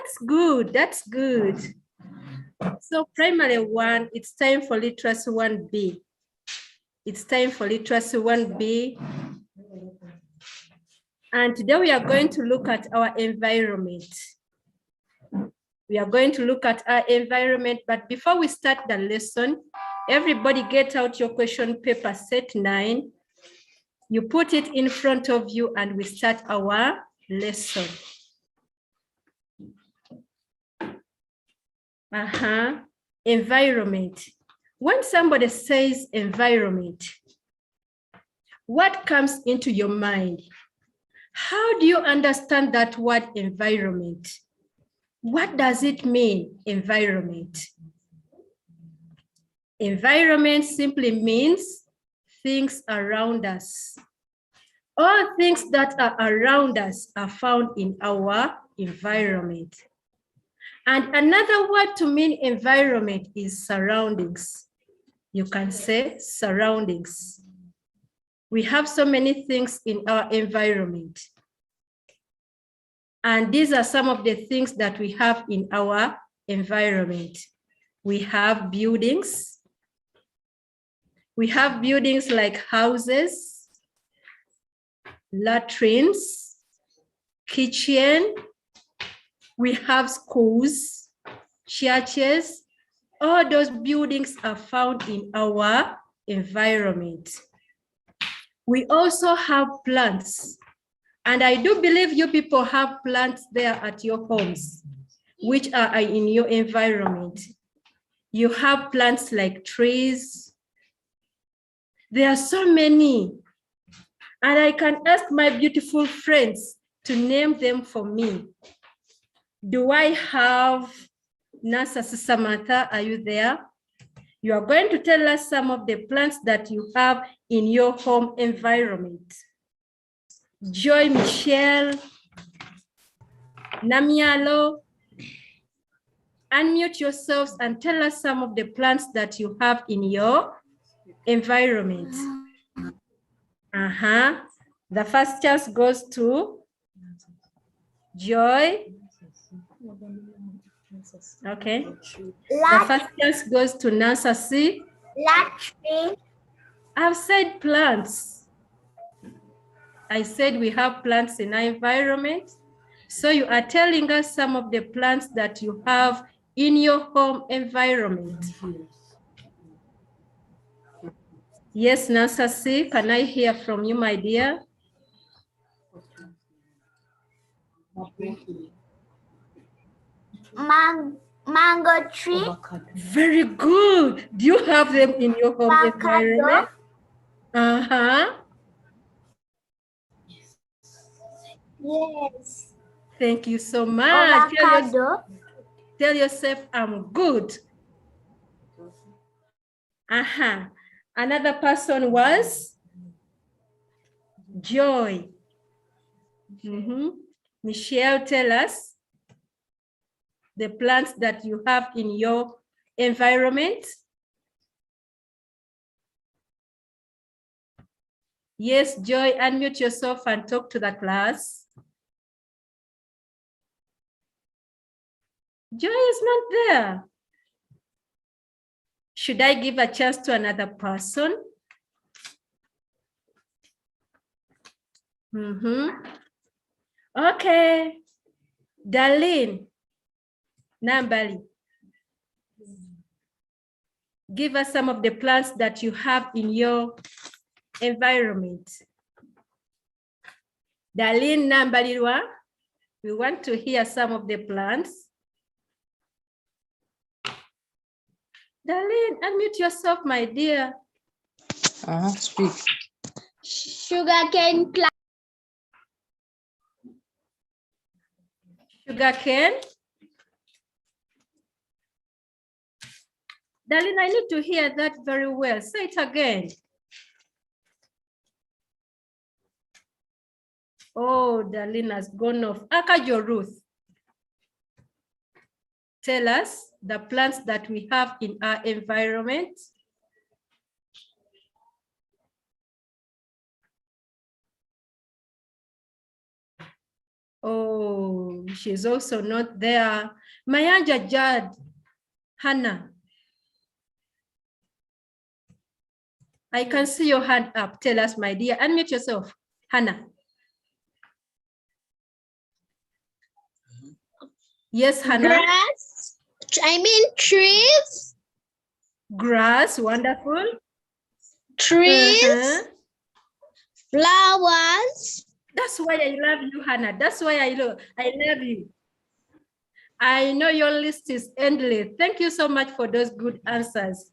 That's good. That's good. So primary 1, it's time for literacy 1B. It's time for literacy 1B. And today we are going to look at our environment. We are going to look at our environment, but before we start the lesson, everybody get out your question paper set 9. You put it in front of you and we start our lesson. Environment. When somebody says environment, what comes into your mind? How do you understand that word environment? What does it mean, environment? Environment simply means things around us. All things that are around us are found in our environment. And another word to mean environment is surroundings. You can say surroundings. We have so many things in our environment. And these are some of the things that we have in our environment. We have buildings. We have buildings like houses, latrines, kitchen. We have schools, churches. All those buildings are found in our environment. We also have plants. And I do believe you people have plants there at your homes, which are in your environment. You have plants like trees. There are so many. And I can ask my beautiful friends to name them for me. Do I have Nasa Samantha? Are you there? You are going to tell us some of the plants that you have in your home environment. Joy Michelle, Namialo, unmute yourselves and tell us some of the plants that you have in your environment. The first chance goes to Joy. Okay. The first chance goes to Nancy. Latrine. I've said plants. I said we have plants in our environment. So you are telling us some of the plants that you have in your home environment. Yes, Nancy, can I hear from you, my dear? Mango tree. Very good. Do you have them in your home environment? Yes. Thank you so much. Avocado. Tell yourself I'm good. Another person was Joy. Michelle, tell us the plants that you have in your environment. Yes, Joy, unmute yourself and talk to the class. Joy is not there. Should I give a chance to another person? Okay. Darlene, Nambali, give us some of the plants that you have in your environment. Darlene, Nambali, we want to hear some of the plants. Darlene, unmute yourself, my dear. Speak. Sugarcane plant. Sugarcane. Darlene, I need to hear that very well. Say it again. Oh, Darlene has gone off. Akajo Ruth, tell us the plants that we have in our environment. Oh, she's also not there. Mayanja Jad, Hannah. I can see your hand up. Tell us, my dear. Unmute yourself, Hannah. Yes, Hannah. Grass. I mean trees. Grass, wonderful. Trees. Flowers. That's why I love you, Hannah. That's why I love you. I know your list is endless. Thank you so much for those good answers.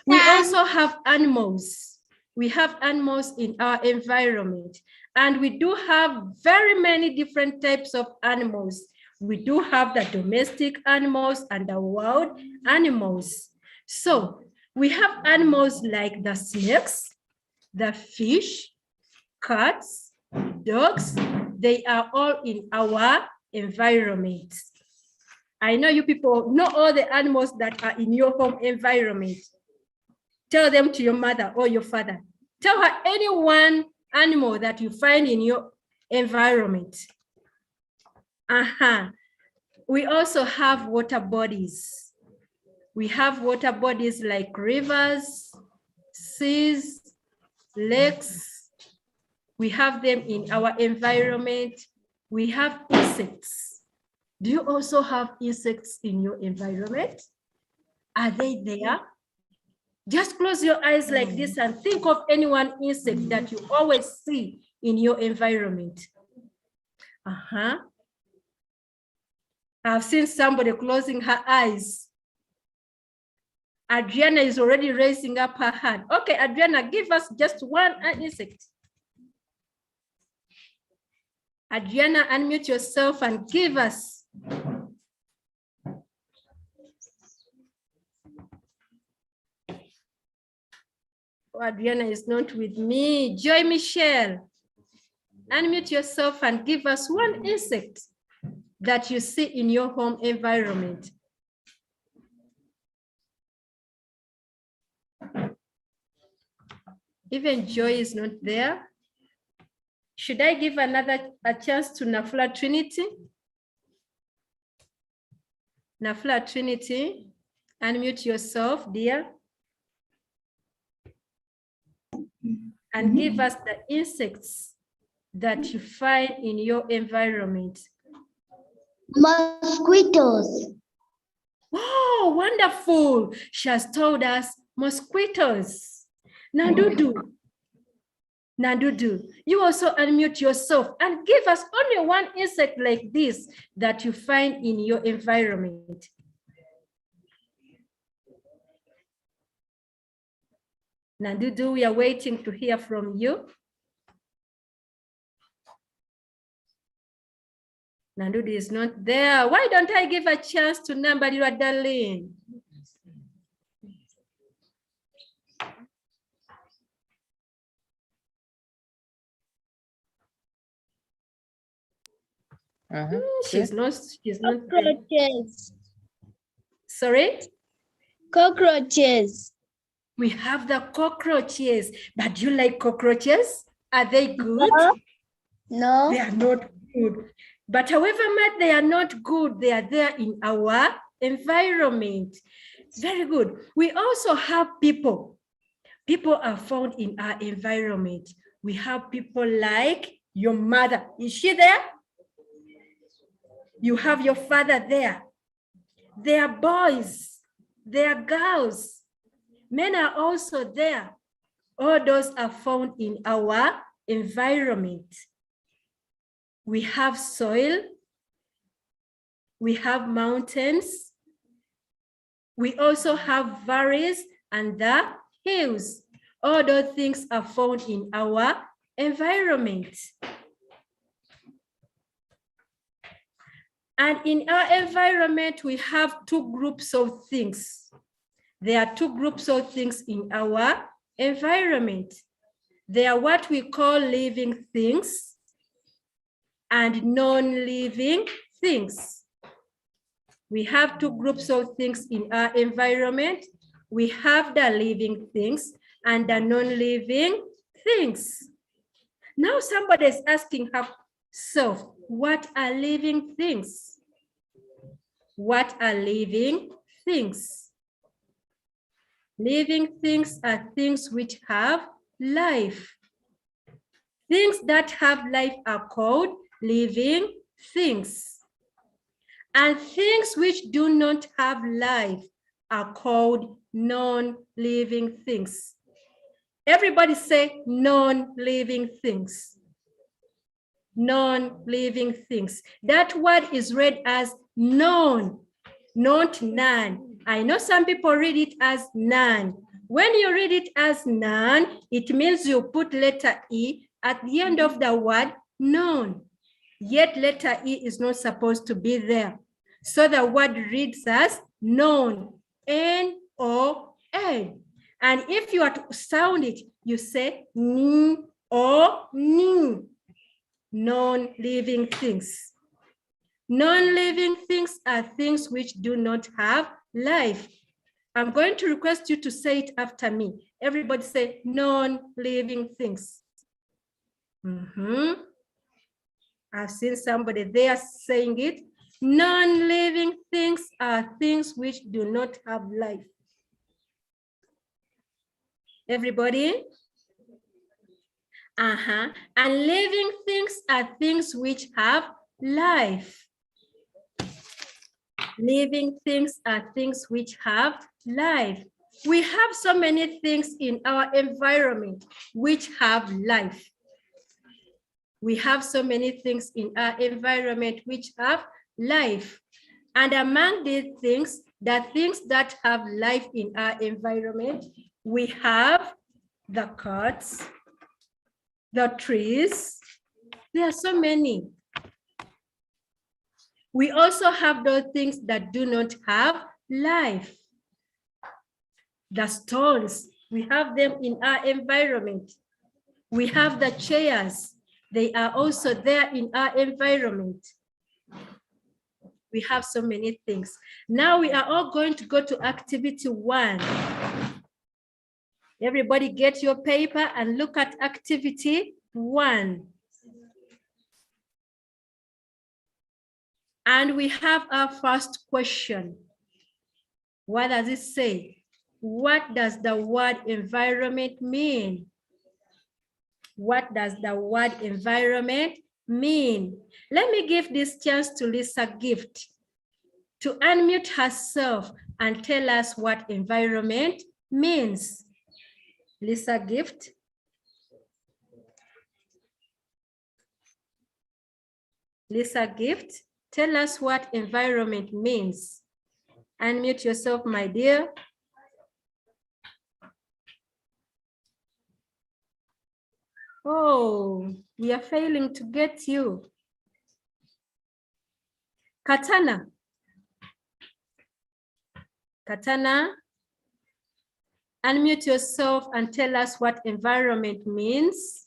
We also have animals. We have animals in our environment, and we do have very many different types of animals. We do have the domestic animals and the wild animals. So we have animals like the snakes, the fish, cats, dogs. They are all in our environment. I know you people know all the animals that are in your home environment. Tell them to your mother or your father. Tell her any one animal that you find in your environment. We also have water bodies. We have water bodies like rivers, seas, lakes. We have them in our environment. We have insects. Do you also have insects in your environment? Are they there? Just close your eyes like this and think of any one insect that you always see in your environment. I've seen somebody closing her eyes. Adriana is already raising up her hand. Okay, Adriana, give us just one insect. Adriana, unmute yourself and give us. Oh, Adriana is not with me. Joy Michelle, unmute yourself and give us one insect that you see in your home environment. Even Joy is not there. Should I give a chance to Nafula Trinity? Nafula Trinity, unmute yourself, dear. And give us the insects that you find in your environment. Mosquitoes. Oh, wonderful. She has told us mosquitoes. Nandudu. Nandudu, you also unmute yourself and give us only one insect like this that you find in your environment. Nandudu, we are waiting to hear from you. Nandudu is not there. Why don't I give a chance to Nambalira Darlene? She's not Cockroaches. Sorry? Cockroaches. We have the cockroaches. But do you like cockroaches? Are they good? No. They are not good. But however much they are not good, they are there in our environment. Very good. We also have people. People are found in our environment. We have people like your mother. Is she there? You have your father there. They are boys. They are girls. Men are also there. All those are found in our environment. We have soil. We have mountains. We also have valleys and the hills. All those things are found in our environment. And in our environment, we have two groups of things. There are two groups of things in our environment. They are what we call living things and non-living things. We have two groups of things in our environment. We have the living things and the non-living things. Now somebody is asking her So, what are living things? What are living things? Living things are things which have life. Things that have life are called living things. And things which do not have life are called non-living things. Everybody say non-living things. Non-living things. That word is read as non, not none. I know some people read it as none. When you read it as none, it means you put letter E at the end of the word non. Yet letter E is not supposed to be there. So the word reads as non, N-O-N. And if you are to sound it, you say N or N. Non-living things. Non-living things are things which do not have life. I'm going to request you to say it after me. Everybody say non-living things. I've seen somebody there saying it. Non-living things are things which do not have life. Everybody? And living things are things which have life. Living things are things which have life. We have so many things in our environment which have life. We have so many things in our environment which have life. And among these things, the things that have life in our environment, we have the cats, the trees. There are so many. We also have those things that do not have life. The stones, we have them in our environment. We have the chairs. They are also there in our environment. We have so many things. Now we are all going to go to activity 1. Everybody get your paper and look at activity 1. And we have our first question. What does it say? What does the word environment mean? What does the word environment mean? Let me give this chance to Lisa Gift to unmute herself and tell us what environment means. Lisa Gift. Lisa Gift, tell us what environment means. Unmute yourself, my dear. Oh, we are failing to get you. Katana. Katana, unmute yourself and tell us what environment means.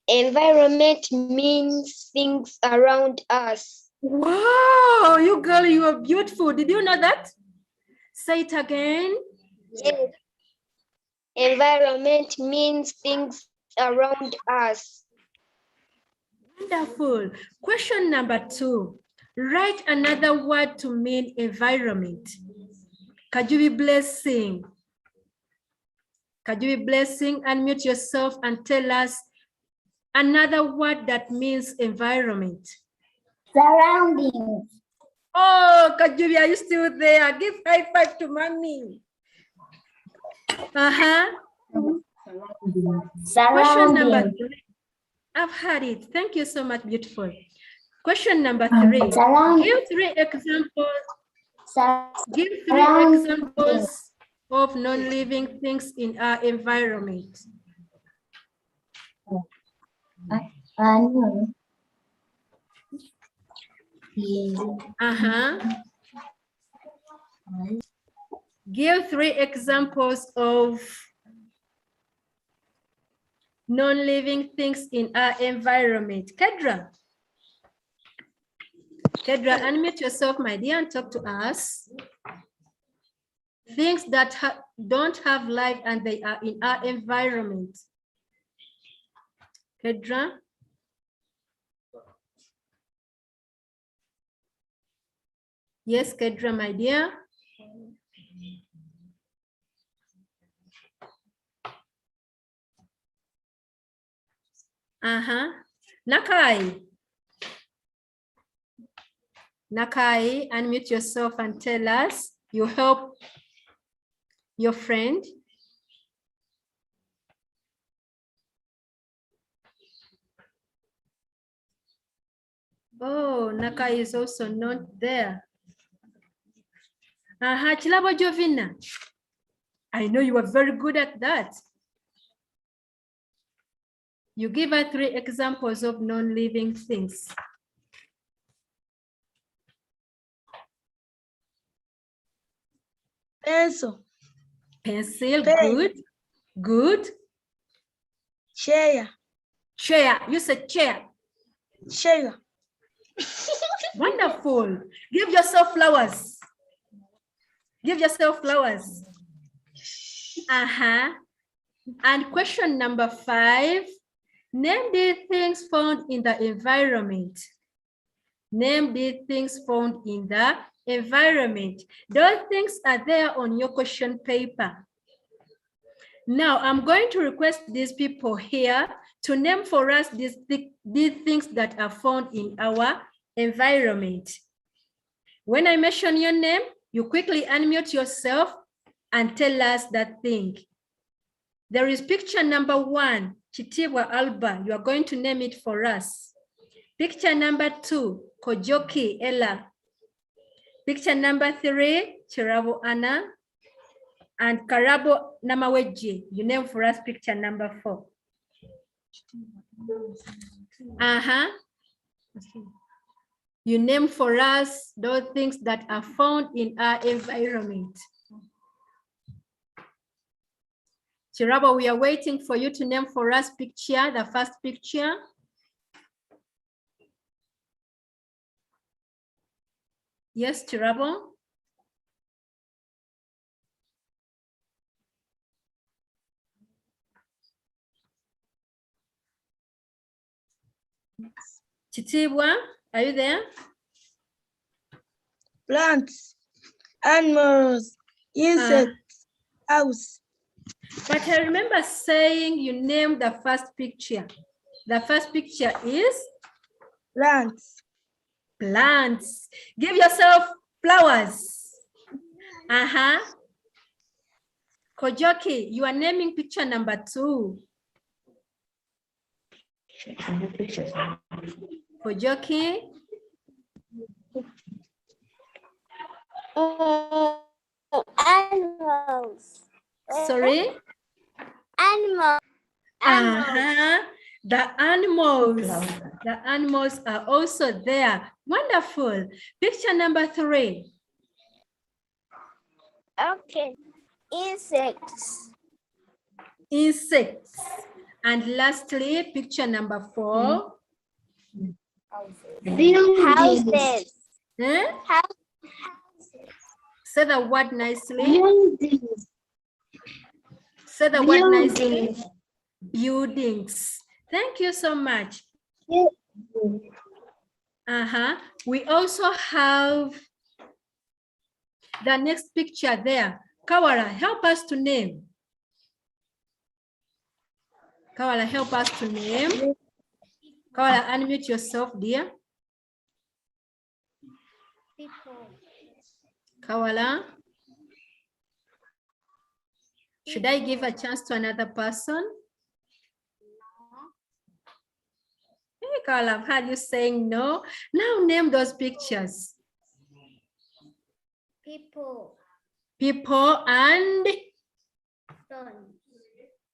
Environment means things around us. Wow, you girl, you are beautiful. Did you know that? Say it again. Yes. Environment means things around us. Wonderful. Question number 2. Write another word to mean environment. Kajubi Blessing. Kajubi Blessing, unmute yourself and tell us another word that means environment. Surroundings. Oh, Kajubi, are you still there? Give high five to mommy. Question number 3. I've had it. Thank you so much, beautiful. Question number 3. Give 3 examples. Give 3 examples of non-living things in our environment. Give 3 examples of non-living things in our environment. Kedra. Kedra, unmute yourself, my dear, and talk to us. Things that don't have life and they are in our environment. Kedra? Yes, Kedra, my dear. Nakai. Nakai, unmute yourself and tell us you help your friend. Oh, Nakai is also not there. Chilabo Jovina. I know you are very good at that. You give her 3 examples of non-living things. Pencil. Pencil, Pen. good. Good. Chair. Chair, you said chair. Chair. Wonderful. Give yourself flowers. Give yourself flowers. And question number 5. Name the things found in the environment. Name the things found in the environment. Those things are there on your question paper. Now, I'm going to request these people here to name for us these things that are found in our environment. When I mention your name, you quickly unmute yourself and tell us that thing. There is picture number 1, Chitibwa Alba. You are going to name it for us. Picture number 2, Kojoki Ella. Picture number 3, Chirabo Anna. And Karabo Namaweji. You name for us picture number 4. You name for us those things that are found in our environment. Chirabo, we are waiting for you to name for us picture, the first picture. Yes, Chirabo. Chitibwa, are you there? Plants. Animals. Insects. House. But I remember saying you named the first picture. The first picture is? Plants. Plants. Give yourself flowers. Kojoki, you are naming picture number 2. Kojoki. Animals. Sorry? Animals. The animals. The animals are also there. Wonderful. Picture number 3. Okay. Insects. Insects. And lastly, picture number 4. Houses. Say the word nicely. Buildings. Say the word nicely. Buildings. Thank you so much. We also have the next picture there. Kawara, help us to name. Kawara, help us to name. Kawara, unmute yourself, dear. Kawala. Should I give a chance to another person? Hey, Kawala, I've heard you saying no. Now name those pictures. People. People and? Stones.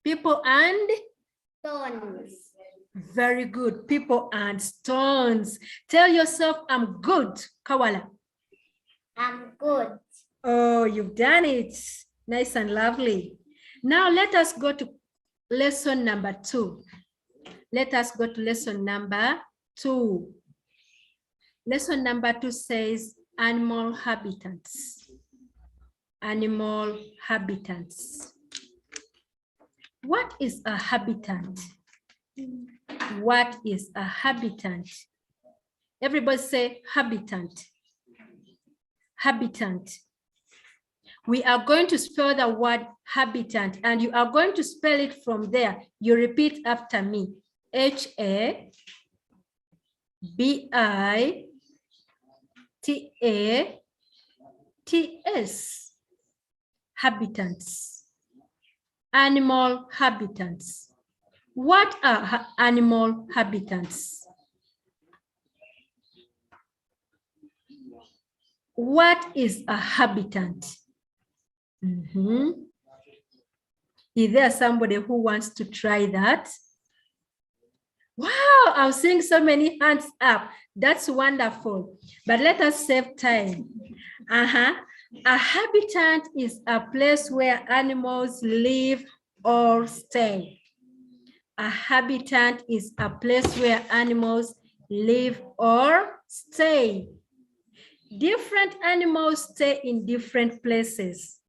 People and? Stones. Very good. People and stones. Tell yourself, I'm good, Kawala. I'm good. Oh, you've done it. Nice and lovely. Now let us go to lesson number 2. Let us go to lesson number 2. Lesson number 2 says animal habitats. Animal habitats. What is a habitat? What is a habitant? Everybody say habitant. Habitant. We are going to spell the word habitant, and you are going to spell it from there. You repeat after me. H-A-B-I-T-A-T-S. Habitants. Animal habitants. What are animal habitants? What is a habitant? Is there somebody who wants to try that? Wow, I'm seeing so many hands up. That's wonderful. But let us save time. A habitat is a place where animals live or stay. A habitat is a place where animals live or stay. Different animals stay in different places.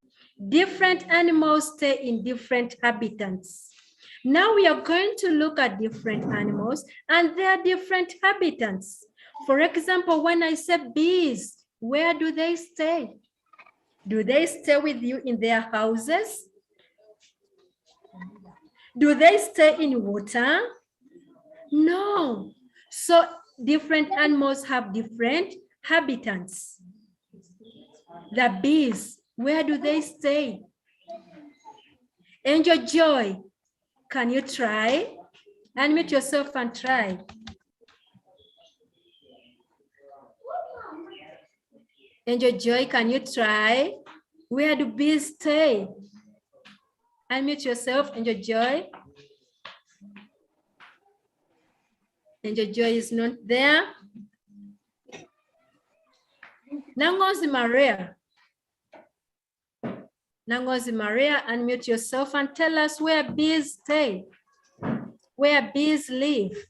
Different animals stay in different habitats. Now we are going to look at different animals and their different habitats. For example, when I say bees, where do they stay? Do they stay with you in their houses? Do they stay in water? No. So different animals have different habitats. The bees, where do they stay? Angel Joy, can you try? Unmute yourself and try. Angel Joy, can you try? Where do bees stay? Unmute yourself, Angel Joy. Angel Joy is not there. Nangozi Maria. Nangozi Maria, unmute yourself and tell us where bees stay, where bees live.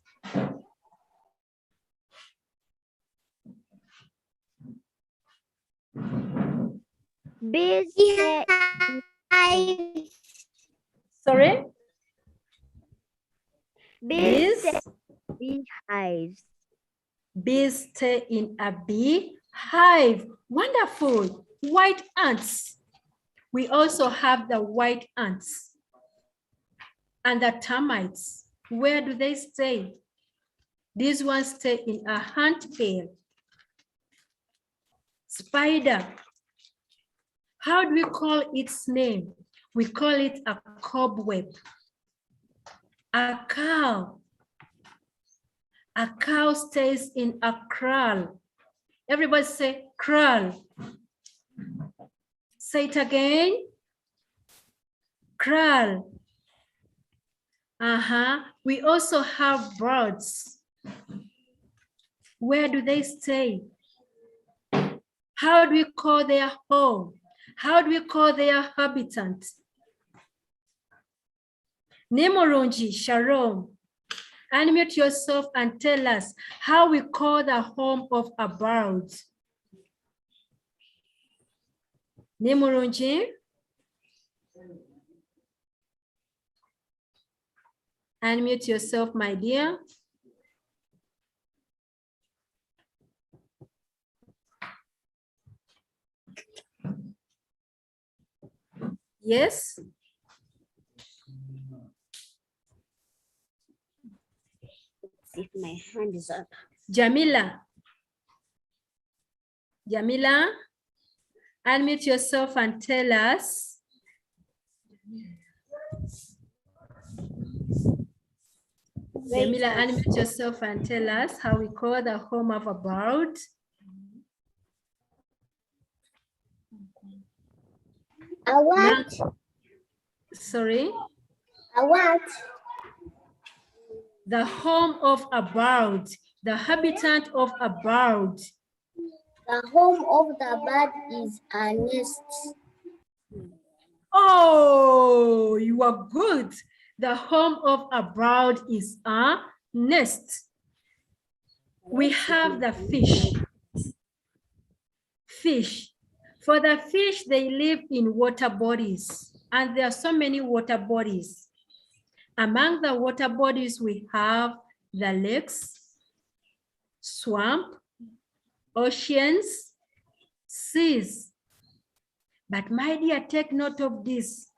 Bees hives. Sorry? Bees hives. Bees stay in a bee hive. Wonderful. White ants. We also have the white ants and the termites. Where do they stay? These ones stay in a ant hill. Spider. How do we call its name? We call it a cobweb. A cow. A cow stays in a kraal. Everybody say kraal. Say it again. Kraal. We also have birds. Where do they stay? How do we call their home? How do we call their habitat? Nemorunji, Sharon, unmute yourself and tell us how we call the home of a bird. Nemorunji. Unmute yourself, my dear. Yes. If my hand is up. Jamila. Jamila, unmute yourself and tell us. Jamila, unmute yourself and tell us how we call the home of a bird. A what? Sorry? A what? The home of a bird, the habitat of a bird. The home of the bird is a nest. Oh, you are good. The home of a bird is a nest. We have the fish. Fish. For the fish, they live in water bodies, and there are so many water bodies. Among the water bodies, we have the lakes, swamp, oceans, seas. But my dear, take note of this.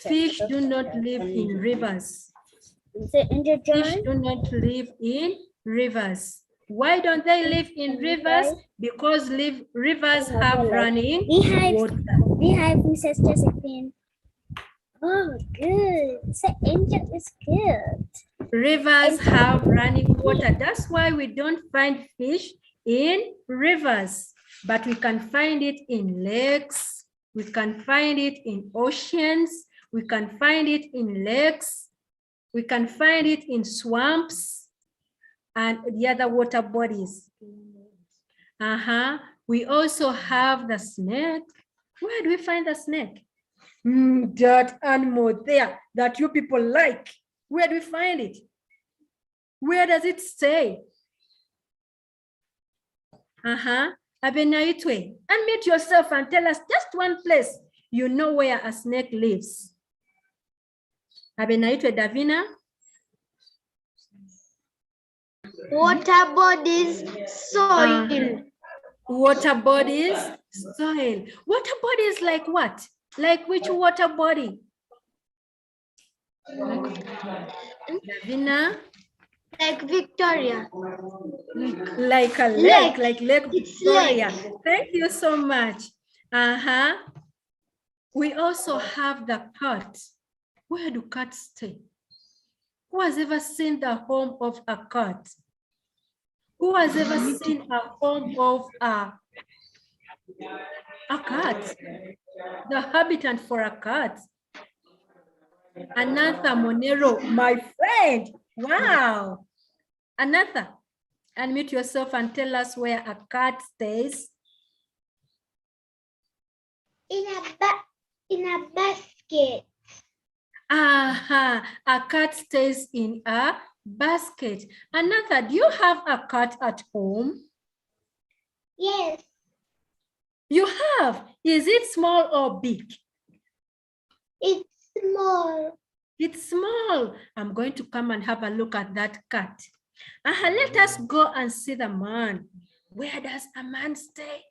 Fish do not live in rivers. Fish do not live in rivers. Why don't they live in rivers? Because rivers have running water. Beehive, Mrs. Josephine. Oh, good. So angel is good. Rivers have running water. That's why we don't find fish in rivers, but we can find it in lakes. We can find it in oceans. We can find it in lakes. We can find it in swamps and the other water bodies. We also have the snake. Where do we find the snake? That animal there that you people like. Where do we find it? Where does it stay? Abenaitwe, unmute yourself and tell us just one place you know where a snake lives. Abenaitwe Davina. Water bodies, soil. Water bodies, soil. Water bodies like what? Like which water body? Davina. Like Victoria. Like a lake, like Lake Victoria. Lake. Thank you so much. We also have the cat. Where do cats stay? Who has ever seen the home of a cat? Who has ever seen a home of a cat? The habitat for a cat. Anantha Monero, my friend. Wow. Anantha, unmute yourself and tell us where a cat stays. In a basket. A cat stays in a basket. Anantha, do you have a cat at home? Yes. You have. Is it small or big? It's small. It's small. I'm going to come and have a look at that cat. Let us go and see the man. Where does a man stay?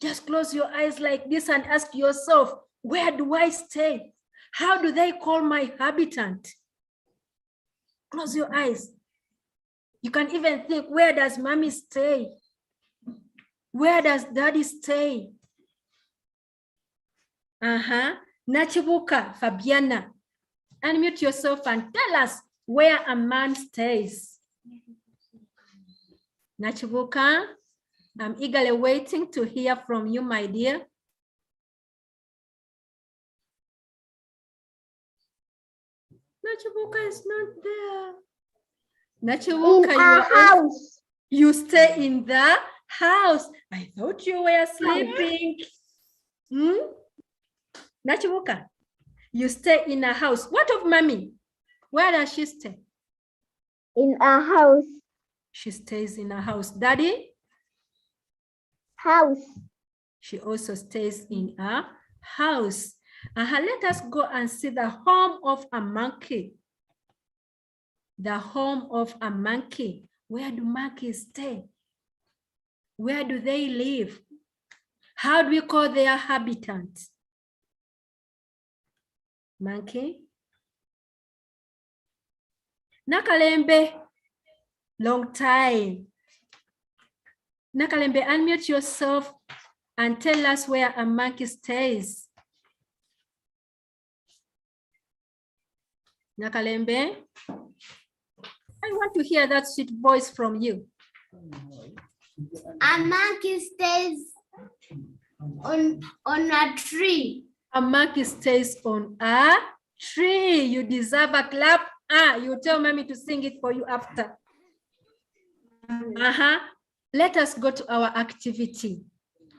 Just close your eyes like this and ask yourself, where do I stay? How do they call my habitat? Close your eyes. You can even think, where does mommy stay? Where does daddy stay? Nachibuka, Fabiana, unmute yourself and tell us where a man stays. Nachibuka, I'm eagerly waiting to hear from you, my dear. Nachibuka is not there. Nachibuka, In a house. You stay in the house. I thought you were sleeping. Nachibuka, you stay in a house. What of mommy? Where does she stay? In a house. She stays in a house. Daddy? House. She also stays in a house. Let us go and see the home of a monkey. The home of a monkey. Where do monkeys stay? Where do they live? How do we call their habitat? Monkey. Nakalembe, long time. Nakalembe, unmute yourself and tell us where a monkey stays. Nakalembe, I want to hear that sweet voice from you. A monkey stays on a tree. A monkey stays on a tree. You deserve a clap. You tell mommy to sing it for you after. Let us go to our activity.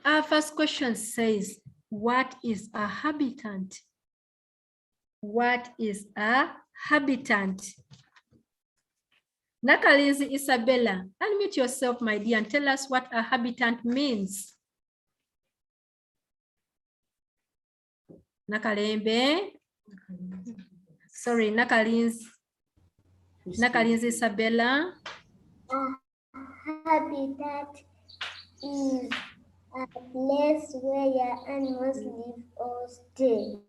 Our first question says, what is a habitat? What is a habitat? Nakalinzi Isabella, unmute yourself, my dear, and tell us what a habitat means. Nakalembe. Sorry, Nakalinzi. Nakalinzi Isabella. A habitat is a place where animals live or stay.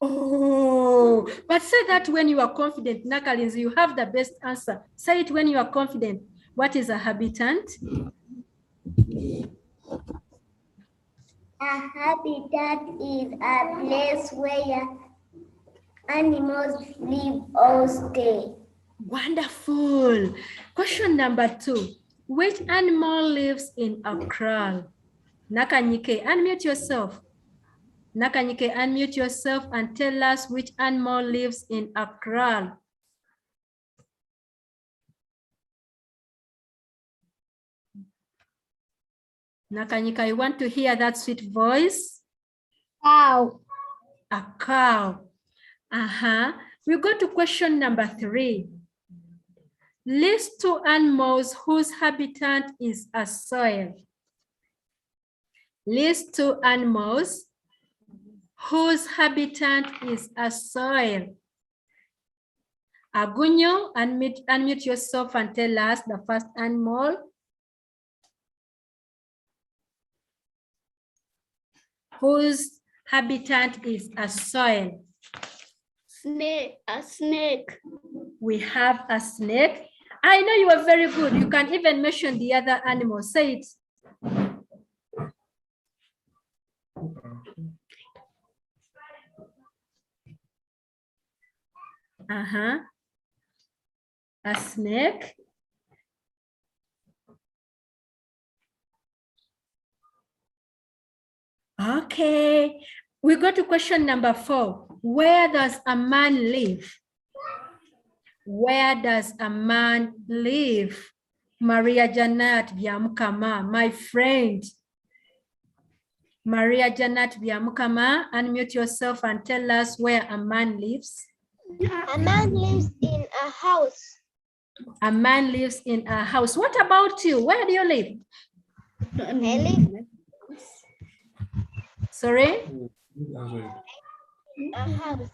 Oh, but say that when you are confident, Nakalinzi, you have the best answer. Say it when you are confident. What is a habitant? A habitat is a place where animals live or stay. Wonderful. Question number 2. Which animal lives in a kraal? Nakanyike, unmute yourself. Nakanyike, unmute yourself and tell us which animal lives in a kraal. Nakanyika, I want to hear that sweet voice. Cow. A cow. We go to question number 3. List 2 animals whose habitat is a soil. List 2 animals whose habitat is a soil. Agunyo, unmute yourself and tell us the first animal. Whose habitat is a soil. Snake. A snake. We have a snake. I know you are very good. You can even mention the other animal. Say it. A snake. Okay. We go to question number 4. Where does a man live? Where does a man live? Maria Janat Vyamukama, my friend. Maria Janat Vyamukama, unmute yourself and tell us where a man lives. A man lives in a house. A man lives in a house. What about you? Where do you live? I live Sorry? in a house.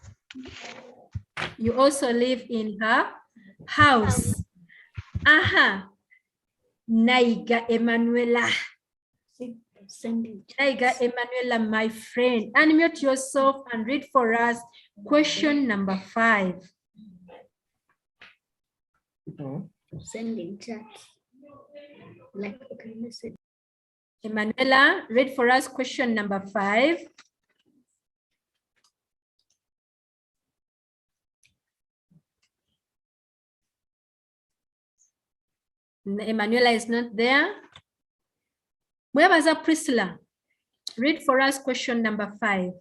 You also live in her house. Naiga Emanuela. Naiga Emanuela, my friend. Unmute yourself and read for us question number 5. Sending chat. Like, okay, listen. Emanuela, read for us question number 5. Emanuela is not there. Where was that, Priscilla? Read for us question number 5.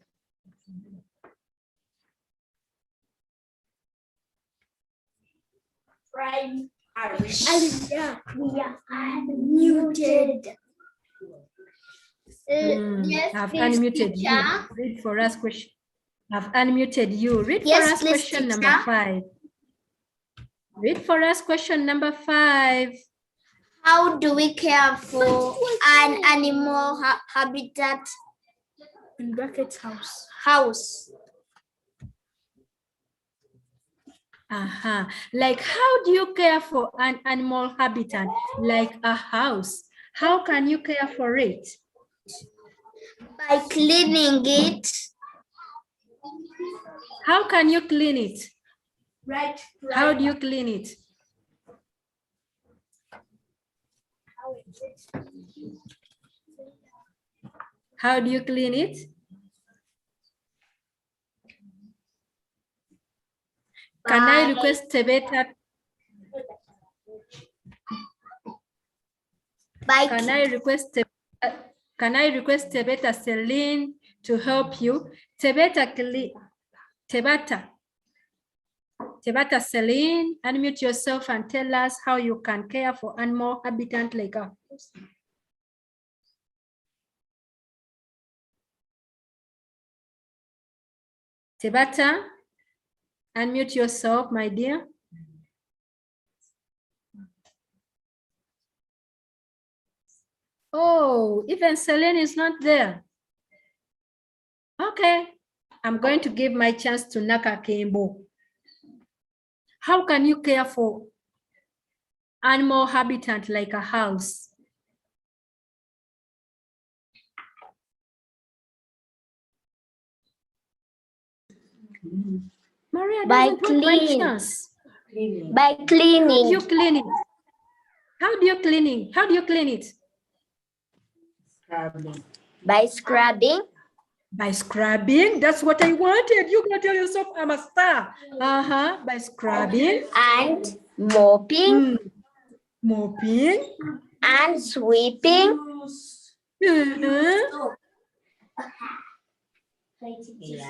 Alicia, we are unmuted. Yes, I've please, unmuted you. teacher. Read for us question. I've unmuted you. Read Yes, for us please, question number teacher. 5. Read for us question number 5. How do we care for an animal habitat? In brackets, house. House. Like, how do you care for an animal habitat? Like a house. How can you care for it? By cleaning it. How can you clean it? Right. How do you clean it? How do you clean it? Can I request Tebeta? Can I request Tebeta Celine to help you? Tebeta Celine, unmute yourself and tell us how you can care for animal habitat like a house. Tebata, unmute yourself, my dear. Oh, even Celine is not there. Okay, I'm going to give my chance to Naka Kembo. How can you care for animal habitat like a house? Maria By doesn't want my clean. chance. By How do cleaning. you clean it? How do you cleaning? How do you clean it? By scrubbing. By scrubbing. That's what I wanted. You're gonna tell yourself I'm a star. By scrubbing. And mopping. Mopping. And sweeping.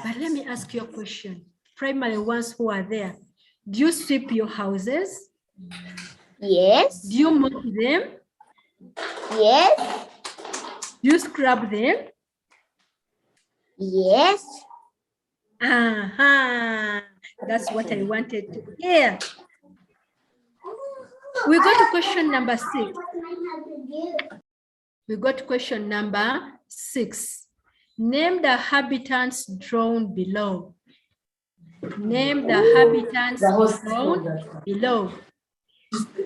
But let me ask you a question. Primary ones who are there, do you sweep your houses? Yes. Do you mop them? Yes. Do you scrub them? Yes. That's what I wanted to hear. We go to question number 6. We go to question number 6. Name the habitats drawn below. Name the habitats drawn below.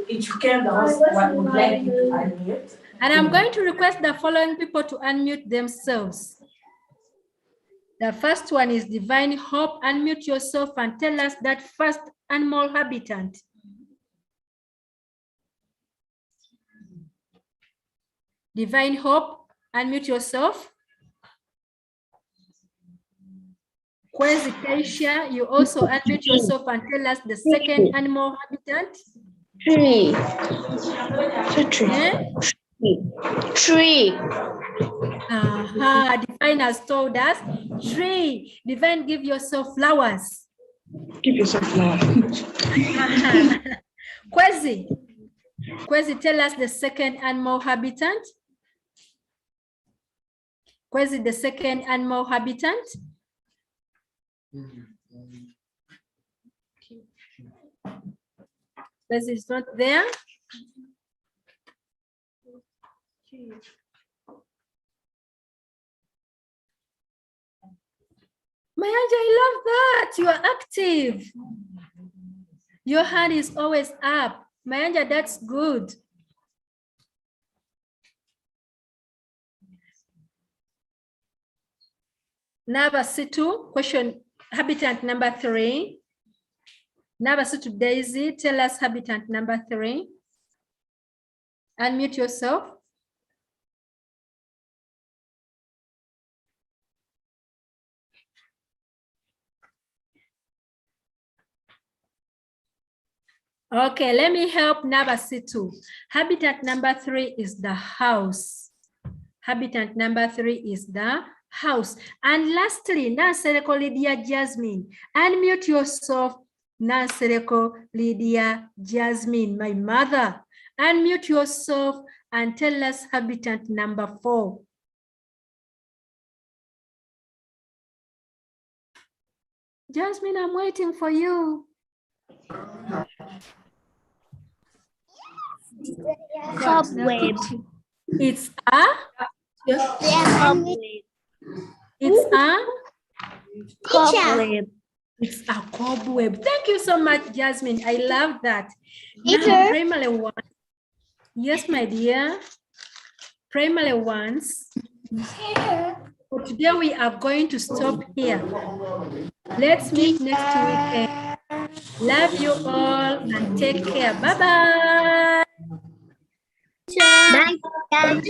If you can, the host would like you to unmute. And I'm going to request the following people to unmute themselves. The first one is Divine Hope. Unmute yourself and tell us that first animal habitat. Divine Hope, unmute yourself. Kwezi Keisha, you also unmute yourself and tell us the second animal habitat. Tree. Yeah? Tree. Divine has told us tree. Divine, give yourself flowers. Give yourself flowers. Kwezi, tell us the second animal habitat. Kwezi, the second animal habitat. Kwezi is not there. Mayanja, I love that. You are active. Your hand is always up. Mayanja, that's good. Nabasitu, question habitat number 3. Nabasitu Daisy, tell us habitat number 3. Unmute yourself. Okay, let me help Nabasitu. Habitat number 3 is the house. Habitat number 3 is the house. And lastly, Nansereko Lydia Jasmine. Unmute yourself, Nansereko Lydia Jasmine, my mother. Unmute yourself and tell us habitat number 4. Jasmine, I'm waiting for you. Cobweb. It's a? Cobweb. It's a? Cobweb. It's a cobweb. Thank you so much, Jasmine. I love that. Teacher. Now, primary 1. Yes, my dear. Primary 1s. So today we are going to stop here. Let's meet next week. Love you all and take care. Bye-bye. Bye. Bye.